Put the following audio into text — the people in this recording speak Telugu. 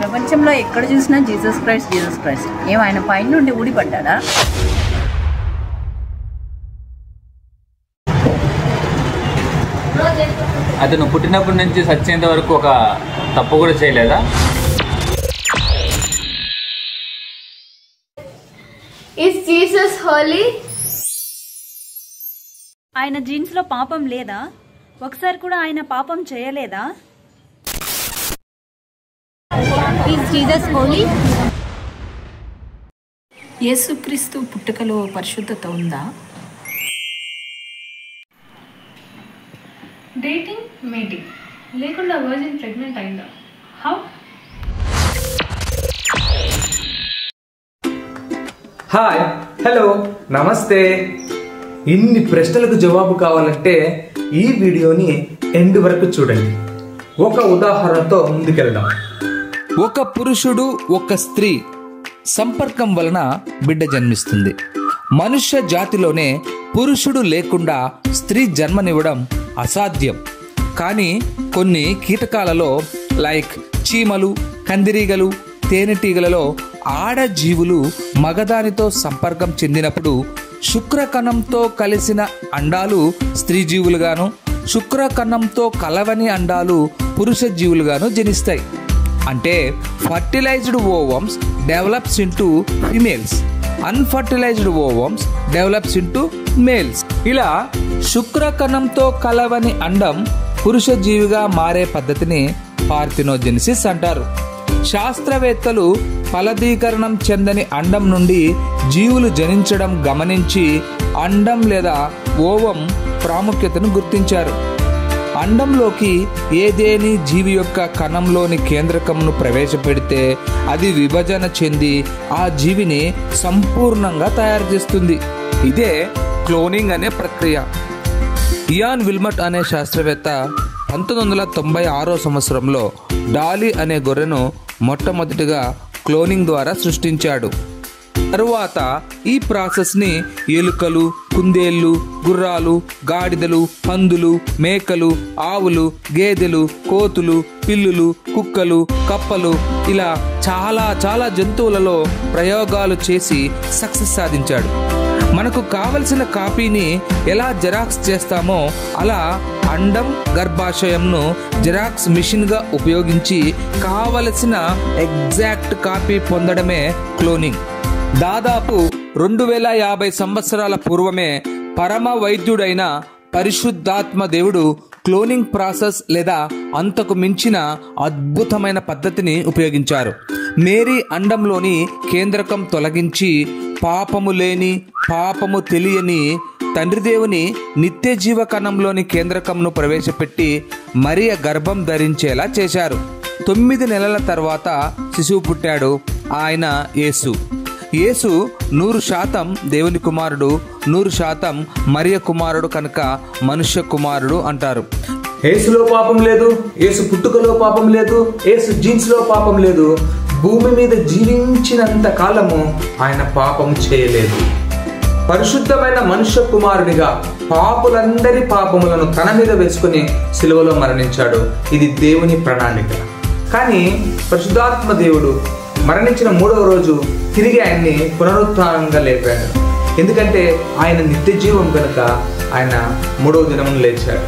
ప్రపంచంలో ఎక్కడ చూసినా జీసస్ క్రైస్ట్ ఏం ఆయన పైన నుండి ఊడిపడ్డా? అతను పుట్టినప్పటి నుంచి చచ్చేంత వరకు ఒక తప్పు కూడా చేయలేదా? Is Jesus holy? ఆయన జీన్స్ లో పాపం లేదా? ఒకసారి కూడా ఆయన పాపం చేయలేదా? Is Jesus holy? యేసుక్రీస్తు పుట్టుకలో పరిశుద్ధత ఉందా? డేటింగ్ మేటింగ్ లేకుండా వర్జిన్ ప్రెగ్నెంట్ అయిందా? హౌ? హాయ్, హలో, నమస్తే. ఇన్ని ప్రశ్నలకు జవాబు కావాలంటే ఈ వీడియోని ఎండ్ వరకు చూడండి. ఒక ఉదాహరణతో ముందుకెళ్దాం. ఒక పురుషుడు ఒక స్త్రీ సంపర్కం వలన బిడ్డ జన్మిస్తుంది. మనుష్య జాతిలోనే పురుషుడు లేకుండా స్త్రీ జన్మనివ్వడం అసాధ్యం. కానీ కొన్ని కీటకాలలో లైక్ చీమలు, కందిరీగలు, తేనెటీగలలో ఆడజీవులు మగదానితో సంపర్కం చెందినప్పుడు శుక్రకణంతో కలిసిన అండాలు స్త్రీ జీవులుగాను, శుక్రకణంతో కలవని అండాలు పురుష జీవులుగాను జనిస్తాయి. అంటే fertilised ovums develops into females, unfertilised ovums develops into males. ఇలా శుక్రకణంతో కలవని అండం పురుష జీవిగా మారే పద్ధతిని పార్థినోజెనిసిస్ అంటారు. శాస్త్రవేత్తలు ఫలదీకరణం చెందని అండం నుండి జీవులు జనించడం గమనించి అండం లేదా ఓవం ప్రాముఖ్యతను గుర్తించారు. అండంలోకి ఏదేని జీవి యొక్క కణంలోని కేంద్రకంను ప్రవేశపెడితే అది విభజన చెంది ఆ జీవిని సంపూర్ణంగా తయారు చేస్తుంది. ఇదే క్లోనింగ్ అనే ప్రక్రియ. ఇయాన్ విల్మట్ అనే శాస్త్రవేత్త 1996 సంవత్సరంలో డాలీ అనే గొర్రెను మొట్టమొదటిగా క్లోనింగ్ ద్వారా సృష్టించాడు. తరువాత ఈ ప్రాసెస్ని ఎలుకలు, కుందేళ్లు, గుర్రాలు, గాడిదలు, పందులు, మేకలు, ఆవులు, గేదెలు, కోతులు, పిల్లులు, కుక్కలు, కప్పలు ఇలా చాలా జంతువులలో ప్రయోగాలు చేసి సక్సెస్ సాధించాడు. మనకు కావలసిన కాపీని ఎలా జెరాక్స్ చేస్తామో అలా అండం, గర్భాశయంను జెరాక్స్ మిషన్గా ఉపయోగించి కావలసిన ఎగ్జాక్ట్ కాపీ పొందడమే క్లోనింగ్. దాదాపు 2050 సంవత్సరాల పూర్వమే పరమ వైద్యుడైన పరిశుద్ధాత్మ దేవుడు క్లోనింగ్ ప్రాసెస్ లేదా అంతకు మించిన అద్భుతమైన పద్ధతిని ఉపయోగించారు. మేరీ అండంలోని కేంద్రకం తొలగించి పాపము లేని, పాపము తెలియని తండ్రిదేవుని నిత్య జీవ కణంలోని కేంద్రకంను ప్రవేశపెట్టి మరియ గర్భం ధరించేలా చేశారు. 9 నెలల తర్వాత శిశువు పుట్టాడు. ఆయన యేసు. యేసు 100% దేవుని కుమారుడు, 100% మరియ కుమారుడు కనుక మనుష్య కుమారుడు అంటారు. యేసులో పాపం లేదు, యేసు పుట్టుకలో పాపం లేదు, యేసు జీన్స్ లో పాపం లేదు. భూమి మీద జీవించినంత కాలము ఆయన పాపం చేయలేదు. పరిశుద్ధమైన మనుష్య కుమారుడిగా పాపులందరి పాపములను తన మీద వేసుకుని సిలువలో మరణించాడు. ఇది దేవుని ప్రణాళిక. కానీ పరిశుద్ధాత్మ దేవుడు మరణించిన 3వ రోజు తిరిగి ఆయన్ని పునరుత్థానంగా లేపాడు. ఎందుకంటే ఆయన నిత్య జీవం కనుక ఆయన 3వ దినమున లేచాడు.